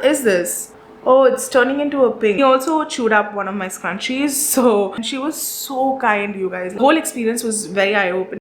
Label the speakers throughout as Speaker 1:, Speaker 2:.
Speaker 1: is this? Oh, it's turning into a pink. He also chewed up one of my scrunchies, so she was so kind, you guys. The whole experience was very eye-opening.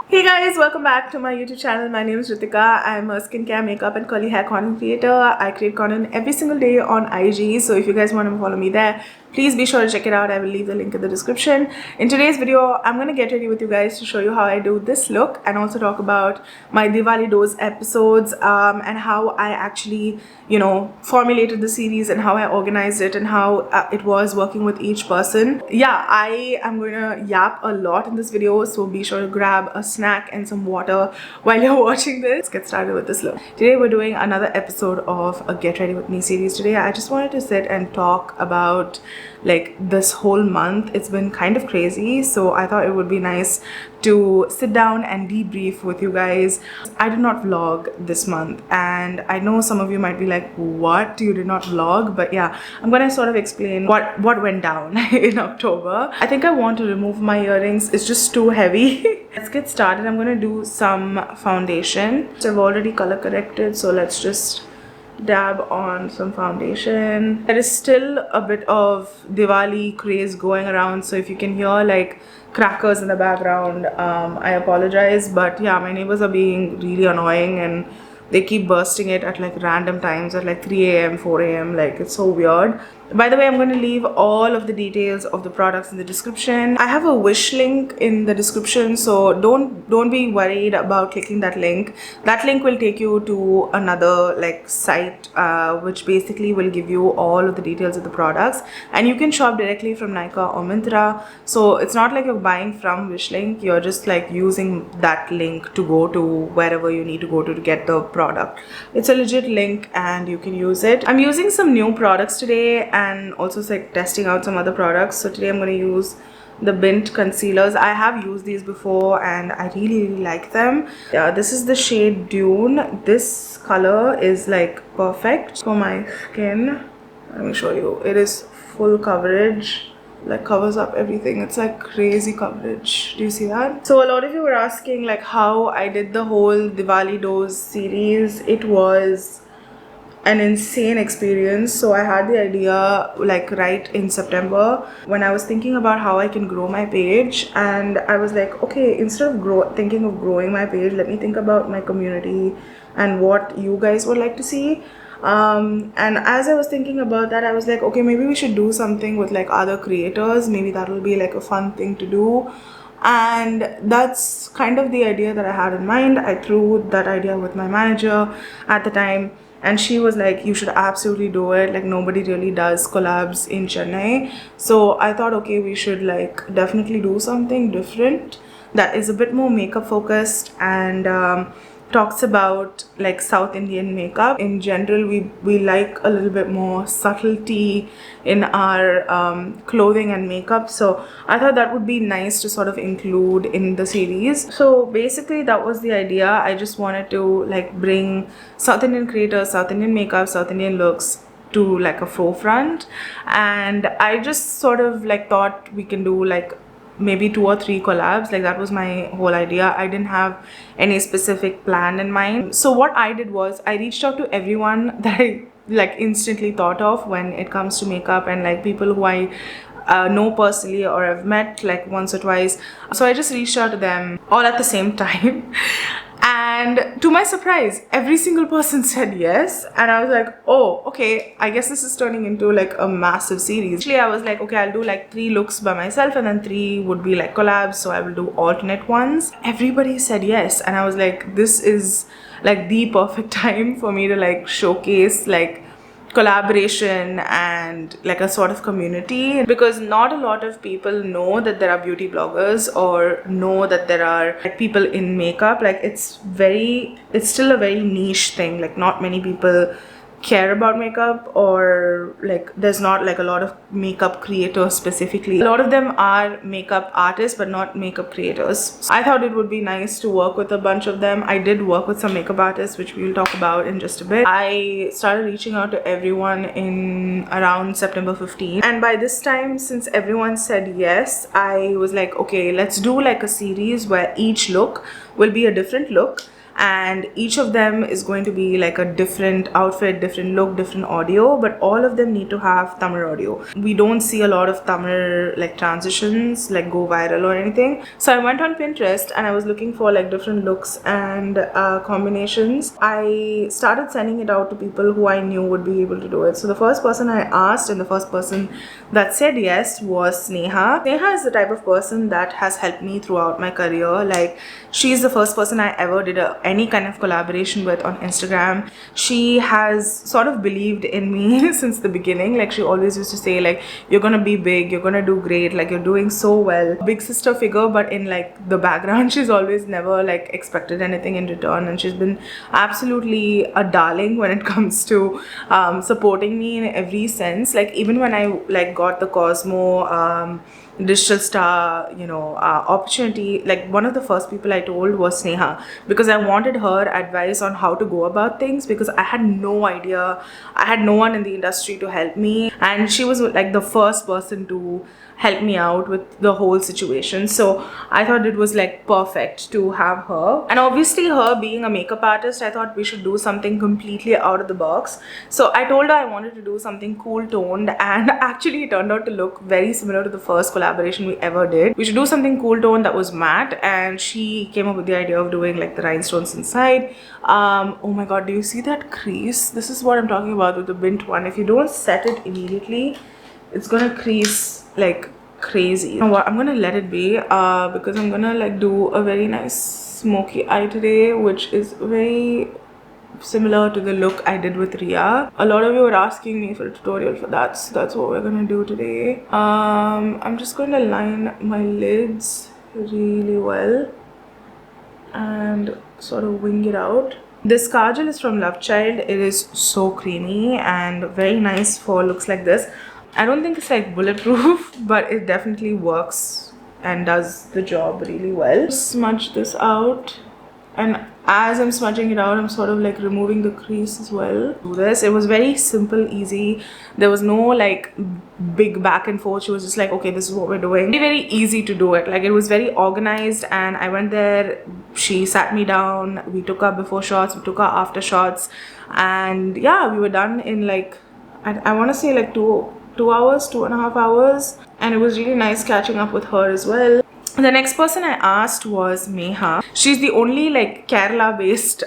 Speaker 1: Hey guys, welcome back to my YouTube channel. My name is Ritika. I'm a skincare, makeup and curly hair content creator. I create content every single day on IG, so if you guys want to follow me there, please be sure to check it out. I will leave the link in the description. In today's video, I'm going to get ready with you guys to show you how I do this look and also talk about my Diwali Dose episodes and how I actually, you know, formulated the series and how I organized it and how it was working with each person. Yeah, I am going to yap a lot in this video, so be sure to grab a snack and some water while you're watching this. Let's get started with this look. Today we're doing another episode of a Get Ready With Me series. Today I just wanted to sit and talk about like this whole month. It's been kind of crazy, so I thought it would be nice to sit down and debrief with you guys. I did not vlog this month, and I know some of you might be like, what, you did not vlog? But yeah, I'm gonna sort of explain what went down in October. I think I want to remove my earrings. It's just too heavy. Let's get started. I'm gonna do some foundation. So I've already color corrected, so let's just dab on some foundation. There is still a bit of Diwali craze going around, so if you can hear like crackers in the background, I apologize, but yeah, my neighbors are being really annoying and they keep bursting it at like random times at like 3 a.m 4 a.m, like it's so weird. By the way, I'm going to leave all of the details of the products in the description. I have a wish link in the description, so don't be worried about clicking that link. That link will take you to another like site which basically will give you all of the details of the products, and you can shop directly from Nykaa or Myntra. So it's not like you're buying from wish link, you're just like using that link to go to wherever you need to go to get the product. It's a legit link and you can use it. I'm using some new products today and also like testing out some other products. So today I'm going to use the Bindt concealers. I have used these before and I really like them. Yeah, this is the shade Dune. This color is like perfect for my skin. Let me show you. It is full coverage, like covers up everything. It's like crazy coverage. Do you see that? So a lot of you were asking like how I did the whole Diwali Dose series. It was an insane experience. So I had the idea like right in September when I was thinking about how I can grow my page, and I was like, okay, instead of thinking of growing my page, let me think about my community and what you guys would like to see. And as I was thinking about that, I was like, okay, maybe we should do something with like other creators. Maybe that will be like a fun thing to do. And that's kind of the idea that I had in mind. I threw that idea with my manager at the time, and she was like, you should absolutely do it. Like nobody really does collabs in Chennai. So I thought, okay, we should like definitely do something different that is a bit more makeup focused and talks about like South Indian makeup. In general, we like a little bit more subtlety in our clothing and makeup, so I thought that would be nice to sort of include in the series. So basically that was the idea. I just wanted to like bring South Indian creators, South Indian makeup, South Indian looks to like a forefront, and I just sort of like thought we can do like maybe 2 or 3 collabs. Like that was my whole idea. I didn't have any specific plan in mind. So what I did was I reached out to everyone that I like instantly thought of when it comes to makeup, and like people who I know personally or have met like once or twice. So I just reached out to them all at the same time. And to my surprise, every single person said yes. And I was like, oh, okay, I guess this is turning into like a massive series. Actually, I was like, okay, I'll do like 3 looks by myself and then 3 would be like collabs. So I will do alternate ones. Everybody said yes. And I was like, this is like the perfect time for me to like showcase like collaboration and like a sort of community, because not a lot of people know that there are beauty bloggers or know that there are like people in makeup. Like it's still a very niche thing. Like not many people care about makeup, or like there's not like a lot of makeup creators specifically. A lot of them are makeup artists but not makeup creators. So I thought it would be nice to work with a bunch of them. I did work with some makeup artists, which we will talk about in just a bit. I started reaching out to everyone in around September 15, and by this time, since everyone said yes, I was like, okay, let's do like a series where each look will be a different look, and each of them is going to be like a different outfit, different look, different audio, but all of them need to have Tamil audio. We don't see a lot of Tamil like transitions like go viral or anything. So I went on Pinterest and I was looking for like different looks and combinations. I started sending it out to people who I knew would be able to do it. So the first person I asked and the first person that said yes was Sneha. Sneha is the type of person that has helped me throughout my career. Like, she's the first person I ever did any kind of collaboration with on Instagram. She has sort of believed in me since the beginning. Like, she always used to say like, you're gonna be big, you're gonna do great, like you're doing so well. Big sister figure, but in like the background she's always never like expected anything in return, and she's been absolutely a darling when it comes to supporting me in every sense. Like, even when I like got the Cosmo digital star, you know, opportunity, like one of the first people I told was Sneha, because I wanted her advice on how to go about things, because I had no idea. I had no one in the industry to help me, and she was like the first person to help me out with the whole situation. So I thought it was like perfect to have her. And obviously, her being a makeup artist, I thought we should do something completely out of the box. So I told her I wanted to do something cool toned, and actually it turned out to look very similar to the first collaboration we ever did. We should do something cool toned that was matte, and she came up with the idea of doing like the rhinestones inside. Oh my god, do you see that crease? This is what I'm talking about with the Bindt one. If you don't set it immediately, it's gonna crease like crazy. You know what, I'm gonna let it be because I'm gonna like do a very nice smoky eye today, which is very similar to the look I did with Ria. A lot of you were asking me for a tutorial for that, so that's what we're gonna do today. I'm just going to line my lids really well and sort of wing it out. This Kajal is from Lovechild. It is so creamy and very nice for looks like this. I don't think it's like bulletproof, but it definitely works and does the job really well. Smudge this out, and as I'm smudging it out, I'm sort of like removing the crease as well. Do this. It was very simple, easy. There was no like big back and forth. She was just like, okay, this is what we're doing. Very, very easy to do it. Like, it was very organized, and I went there. She sat me down. We took our before shots. We took our after shots, and yeah, we were done in like I want to say like 2 hours, 2.5 hours, and it was really nice catching up with her as well. The next person I asked was Meha. She's the only like Kerala based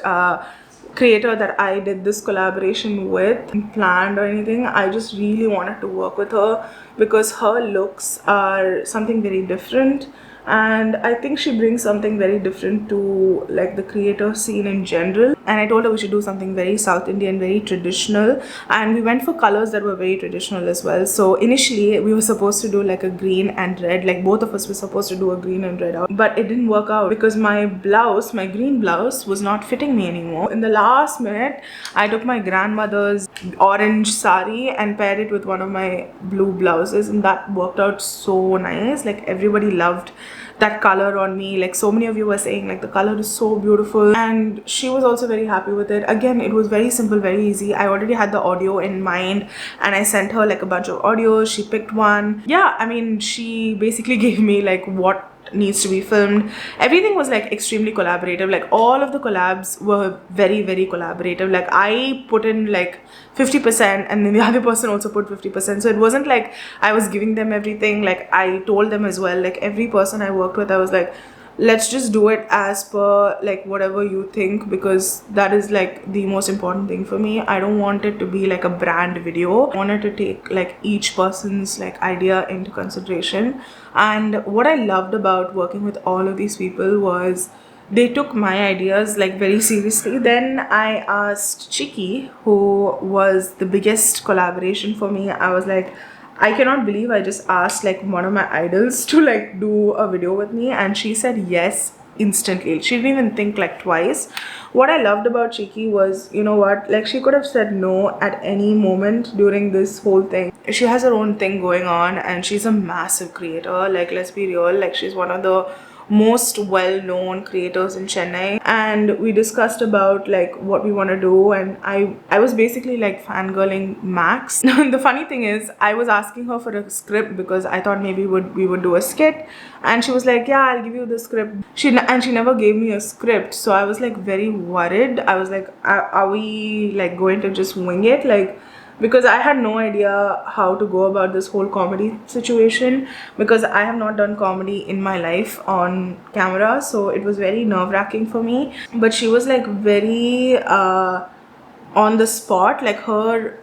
Speaker 1: creator that I did this collaboration with, planned or anything. I just really wanted to work with her because her looks are something very different, and I think she brings something very different to like the creator scene in general. And I told her we should do something very South Indian, very traditional, and we went for colors that were very traditional as well. So initially we were supposed to do like a green and red, like both of us were supposed to do a green and red out, but it didn't work out because my blouse, my green blouse, was not fitting me anymore. In the last minute, I took my grandmother's orange sari and paired it with one of my blue blouses, and that worked out so nice. Like, everybody loved that color on me. Like, so many of you were saying like the color is so beautiful, and she was also very happy with it. Again, it was very simple, very easy. I already had the audio in mind, and I sent her like a bunch of audios. She picked one. Yeah, I mean, she basically gave me like what needs to be filmed. Everything was like extremely collaborative. Like, all of the collabs were very, very collaborative. Like, I put in like 50%, and then the other person also put 50%. So it wasn't like I was giving them everything. Like, I told them as well, like every person I worked with, I was like, let's just do it as per like whatever you think, because that is like the most important thing for me. I don't want it to be like a brand video. I wanted to take like each person's like idea into consideration. And what I loved about working with all of these people was they took my ideas like very seriously. Then I asked Chiki, who was the biggest collaboration for me. I was like, I cannot believe I just asked like one of my idols to like do a video with me, and she said yes instantly. She didn't even think like twice. What I loved about Chiki was, you know what, like she could have said no at any moment during this whole thing. She has her own thing going on, and she's a massive creator. Like, let's be real, like she's one of the most well-known creators in Chennai, and we discussed about like what we want to do, and I was basically like fangirling Max. The funny thing is, I was asking her for a script because I thought maybe we would do a skit, and she was like, yeah, I'll give you the script. She never gave me a script, so I was like very worried. I was like, are we like going to just wing it, like, because I had no idea how to go about this whole comedy situation, because I have not done comedy in my life on camera, so it was very nerve-wracking for me. But she was like very on the spot. Like, her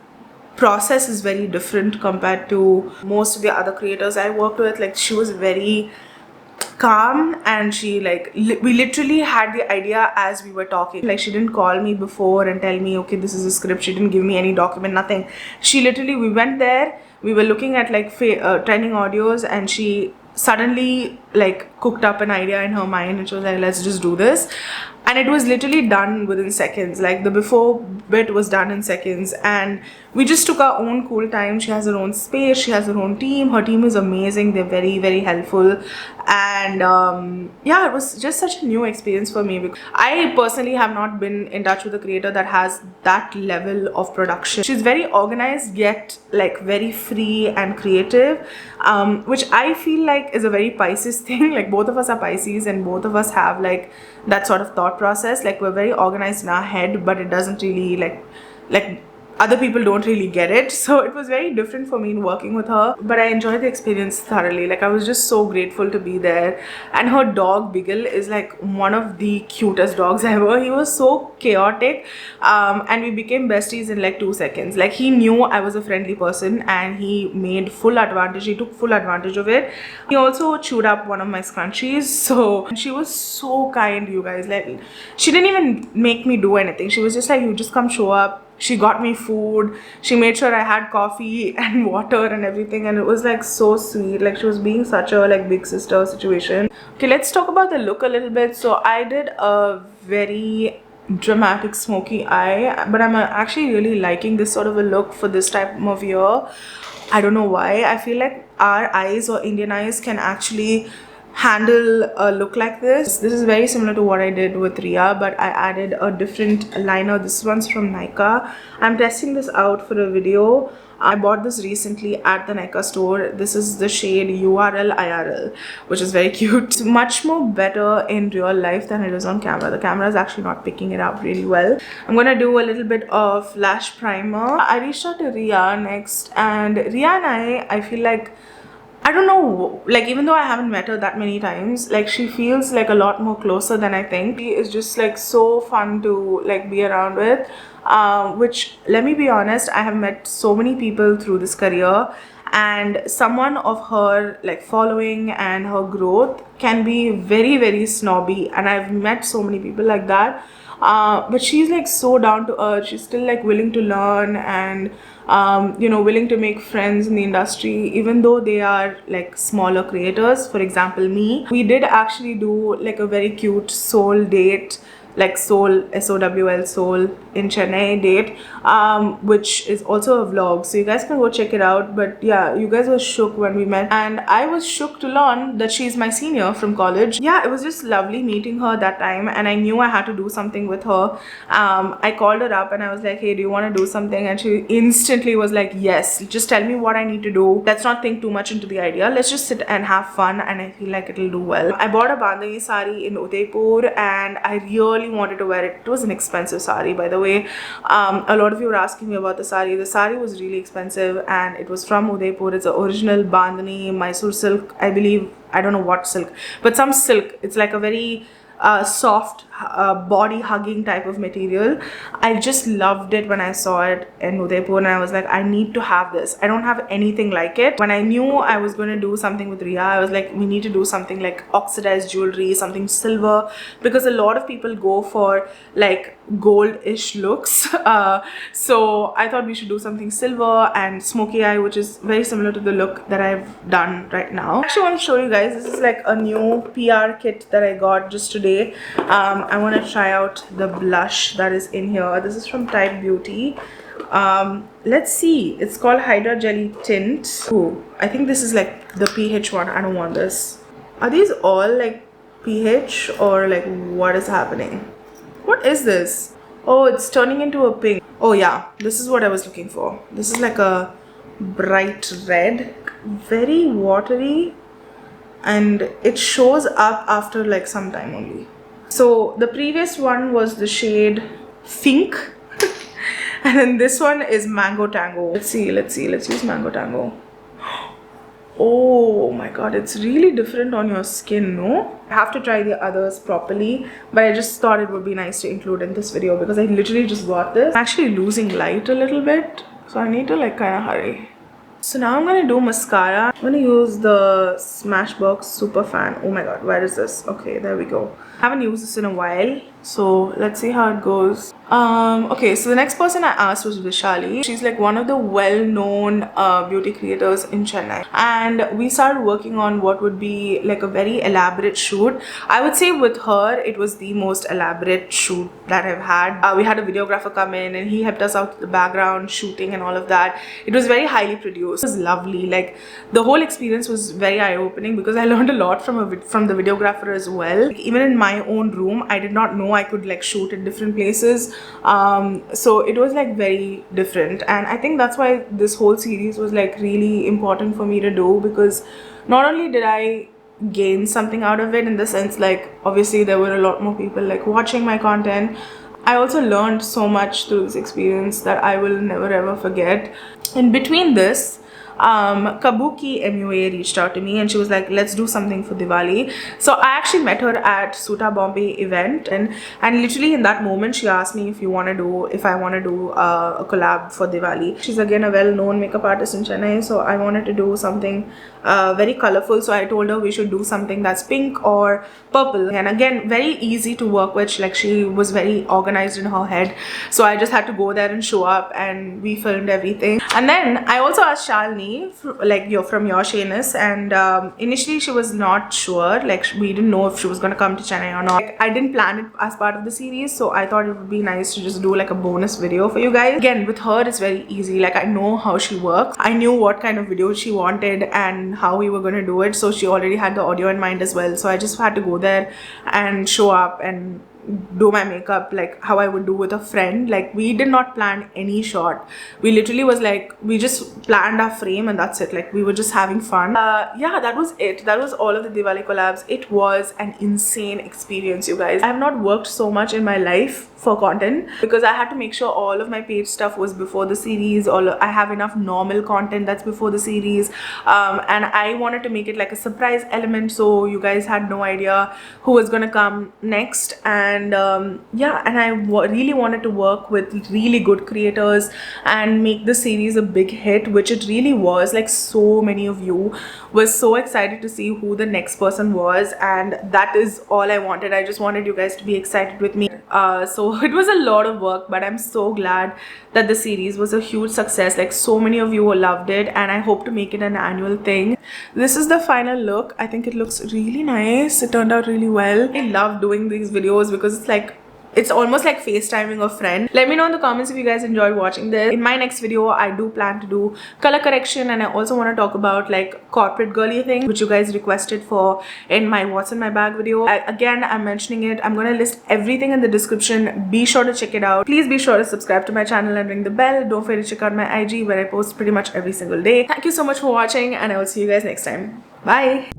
Speaker 1: process is very different compared to most of the other creators I worked with. Like, she was very calm, and she like we literally had the idea as we were talking. Like, she didn't call me before and tell me, okay, this is a script. She didn't give me any document, nothing. She literally, we went there, we were looking at like trending audios, and she suddenly like cooked up an idea in her mind, and she was like, let's just do this. And it was literally done within seconds. Like, the before bit was done in seconds, and we just took our own cool time. She has her own space, she has her own team. Her team is amazing, they're very, very helpful. And yeah, it was just such a new experience for me, because I personally have not been in touch with a creator that has that level of production. She's very organized, yet like very free and creative, which I feel like is a very Pisces thing. Like, both of us are Pisces, and both of us have like that sort of thought process. Like, we're very organized in our head, but it doesn't really like other people don't really get it. So it was very different for me in working with her, but I enjoyed the experience thoroughly. Like, I was just so grateful to be there. And her dog Biggle is like one of the cutest dogs ever. He was so chaotic, and we became besties in like 2 seconds. Like, he knew I was a friendly person, and he made full advantage. He took full advantage of it. He also chewed up one of my scrunchies. So she was so kind, you guys. Like, she didn't even make me do anything. She was just like, you just come show up. She got me food, she made sure I had coffee and water and everything, and it was like so sweet. Like, she was being such a like big sister situation. Okay, let's talk about the look a little bit. So I did a very dramatic smoky eye, but I'm actually really liking this sort of a look for this type of year. I don't know why. I feel like our eyes, or Indian eyes, can actually handle a look like this. This is very similar to what I did with Ria, but I added a different liner. This one's from Nykaa. I'm testing this out for a video. I bought this recently at the Nykaa store. This is the shade URL IRL, which is very cute. It's much more better in real life than it is on camera. The camera is actually not picking it up really well. I'm gonna do a little bit of lash primer. I reached out to Ria next, and Ria and I feel like, I don't know, like, even though I haven't met her that many times, like, she feels like a lot more closer than I think. She is just like so fun to like be around with, which, let me be honest, I have met so many people through this career, and someone of her like following and her growth can be very, very snobby, and I've met so many people like that. But she's like so down to earth. She's still like willing to learn, and you know, willing to make friends in the industry, even though they are like smaller creators. For example, me, we did actually do like a very cute soul date, like Soul, SOWL Soul in Chennai date, which is also a vlog, so you guys can go check it out. But yeah, you guys were shook when we met, and I was shook to learn that she's my senior from college. Yeah, it was just lovely meeting her that time, and I knew I had to do something with her. I called her up and I was like, hey, do you want to do something? And she instantly was like, yes, just tell me what I need to do. Let's not think too much into the idea, let's just sit and have fun, and I feel like it'll do well. I bought a bandhani sari in Udaipur, and I really wanted to wear it. It was an expensive sari, by the way. A lot of you were asking me about the sari. The sari was really expensive, and it was from Udaipur. It's an original bandhani Mysore silk, I believe. I don't know what silk, but some silk. It's like a very soft body hugging type of material. I just loved it when I saw it in Udaipur, and I was like, I need to have this. I don't have anything like it. When I knew I was going to do something with Ria, I was like, we need to do something like oxidized jewelry, something silver, because a lot of people go for like gold-ish looks. So I thought we should do something silver and smoky eye, which is very similar to the look that I've done right now. I actually want to show you guys, this is like a new PR kit that I got just today. I want to try out the blush that is in here. This is from kbeauty. Let's see, it's called Hydra Jelly Tint. Ooh, I think this is like the PH one. I don't want this. Are these all like pH or like what is happening? What is this? Oh, it's turning into a pink. Oh yeah, this is what I was looking for. This is like a bright red, very watery, and it shows up after like some time only. So the previous one was the shade Fink and then this one is Mango Tango. Let's use Mango Tango. Oh my god, it's really different on your skin, no? I have to try the others properly, but I just thought it would be nice to include in this video because I literally just got this. I'm actually losing light a little bit, so I need to like kind of hurry. So now I'm gonna do mascara. I'm gonna use the Smashbox Superfan. Oh my god, where is this? Okay, there we go. I haven't used this in a while, so let's see how it goes. Okay, so the next person I asked was Vishali. She's like one of the well-known beauty creators in Chennai, and we started working on what would be like a very elaborate shoot. I would say with her it was the most elaborate shoot that I've had. We had a videographer come in and he helped us out with the background shooting and all of that. It was very highly produced. It was lovely. Like the whole experience was very eye-opening because I learned a lot from the videographer as well. Like, even in my own room, I did not know I could like shoot at different places. So it was like very different, and I think that's why this whole series was like really important for me to do, because not only did I gain something out of it in the sense like obviously there were a lot more people like watching my content, I also learned so much through this experience that I will never ever forget. In between this, Kabuki MUA reached out to me and she was like, let's do something for Diwali. So I actually met her at Suta Bombay event, and literally in that moment she asked me if I want to do a collab for Diwali. She's again a well-known makeup artist in Chennai, so I wanted to do something very colorful. So I told her we should do something that's pink or purple, and again very easy to work with. Like she was very organized in her head, so I just had to go there and show up, and we filmed everything. And then I also asked Shalini, like you're from your Shayness, and initially she was not sure, like we didn't know if she was gonna come to Chennai or not. Like, I didn't plan it as part of the series, so I thought it would be nice to just do like a bonus video for you guys. Again, with her it's very easy. Like I know how she works, I knew what kind of video she wanted and how we were going to do it, so she already had the audio in mind as well. So I just had to go there and show up and do my makeup like how I would do with a friend. Like we did not plan any shot. We literally was like, we just planned our frame and that's it. Like we were just having fun. Yeah, that was it. That was all of the Diwali collabs. It was an insane experience, you guys. I have not worked so much in my life for content because I had to make sure all of my page stuff was before the series, I have enough normal content that's before the series, and I wanted to make it like a surprise element, so you guys had no idea who was gonna come next. And yeah, and I really wanted to work with really good creators and make the series a big hit, which it really was. Like so many of you were so excited to see who the next person was, and that is all I wanted. I just wanted you guys to be excited with me. So it was a lot of work, but I'm so glad that the series was a huge success. Like so many of you loved it, and I hope to make it an annual thing. This is the final look. I think it looks really nice. It turned out really well. I love doing these videos because it's like, it's almost like FaceTiming a friend. Let me know in the comments if you guys enjoyed watching this. In my next video, I do plan to do color correction, and I also want to talk about like corporate girly things, which you guys requested for in my what's in my bag video. Again, I'm mentioning it. I'm going to list everything in the description. Be sure to check it out. Please be sure to subscribe to my channel and ring the bell. Don't forget to check out my IG where I post pretty much every single day. Thank you so much for watching, and I will see you guys next time. Bye.